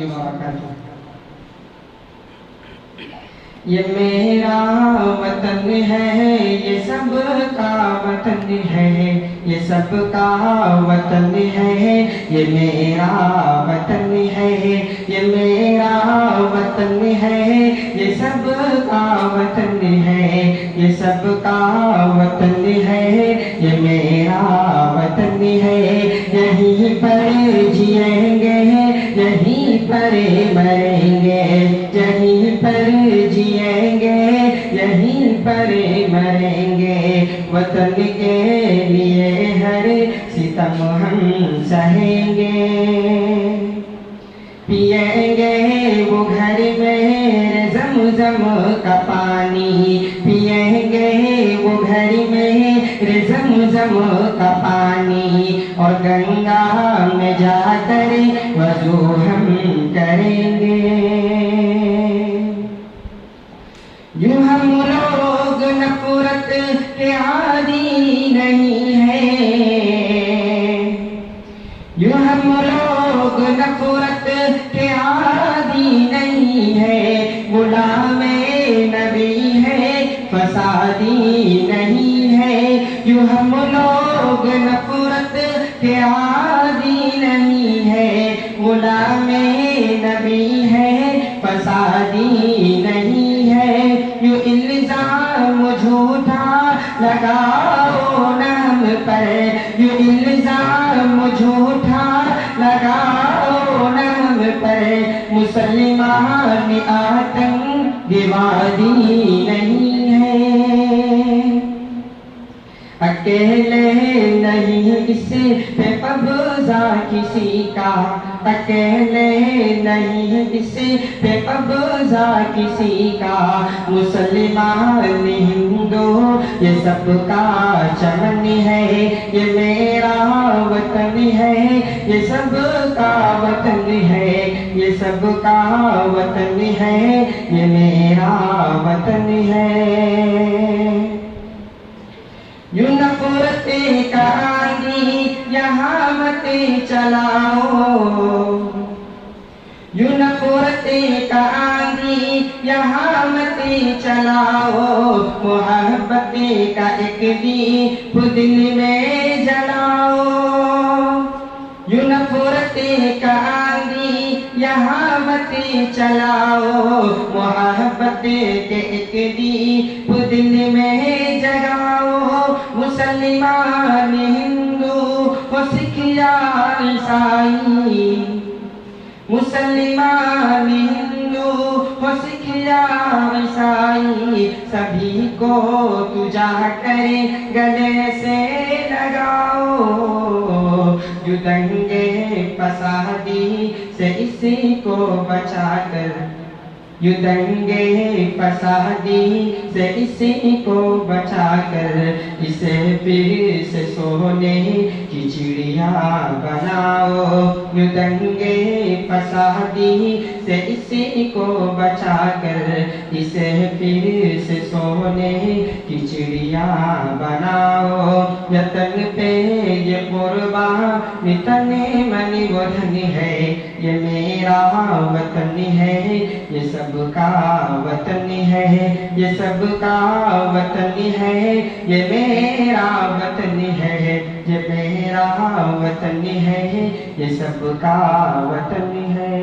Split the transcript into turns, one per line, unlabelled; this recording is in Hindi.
वबरकातुहू। ये मेरा वतन है, ये सबका वतन है, ये सबका वतन है, ये मेरा वतन है, ये मेरा वतन है, ये सबका वतन है, ये सबका वतन है, ये मेरा वतन है। यहीं पर जिएंगे, यहीं पर मरेंगे, यहीं पर जिएंगे, यहीं पर मरेंगे। वतन के लिए हर सितम हम सहेंगे, पिएंगे वो घर में ज़मज़म का पानी, पिएंगे वो घर में ज़मज़म का पानी, और गंगा में जाकर वज़ू हम करेंगे। यूं हम लोग नफरत के आदी नहीं है, यूं हम लोग नफरत के आदी नहीं है, गुलामे नबी है फसादी नहीं है। यूं हम लोग नफरत के आदी नहीं है, गुलामे नबी है फसादी नहीं है। यूं इल्ज़ाम झूठा लगाओ न हम पर, यूं इल्ज़ाम झूठा लगाओ न हम पर, मुसलमान आतंकवादी नहीं है। अकेले नहीं इस पे कब्जा किसी का, अकेले नहीं इस पे कब्जा किसी का, मुसलमान हिंदू ये सबका चमन है, ये मेरा वतन है, ये सबका वतन है, ये सबका वतन है, ये मेरा वतन है। यूं नफरत का आंधी यहाँ मत चलाओ, यूं नफरत का आंधी यहाँ मत चलाओ, मोहब्बत का एक दीप दिल में जलाओ। यूं नफरत का आंधी यहाँ मत चलाओ, मोहब्बत के एक दीप दिल में जगाओ। मुसलमान हिंदू हो सिख या ईसाई, मुसलमान हिंदू हो सिख या ईसाई, सभी को तू जाकर गले से लगाओ। यूं दंगे फसादी से इसी को बचाकर, यूं दंगे फसादी से इसी को बचाकर, इसे फिर से सोने की चिड़िया बनाओ। यूं दंगे फसादी से इसी को बचाकर, इसे फिर से सोने की चिड़िया बनाओ। यतन पे ये कुर्बानी तने मनी वतन है, ये मेरा वतन है, ये सबका वतन है, ये सबका वतन है, ये मेरा वतन है, ये मेरा वतन है, ये सबका वतन है।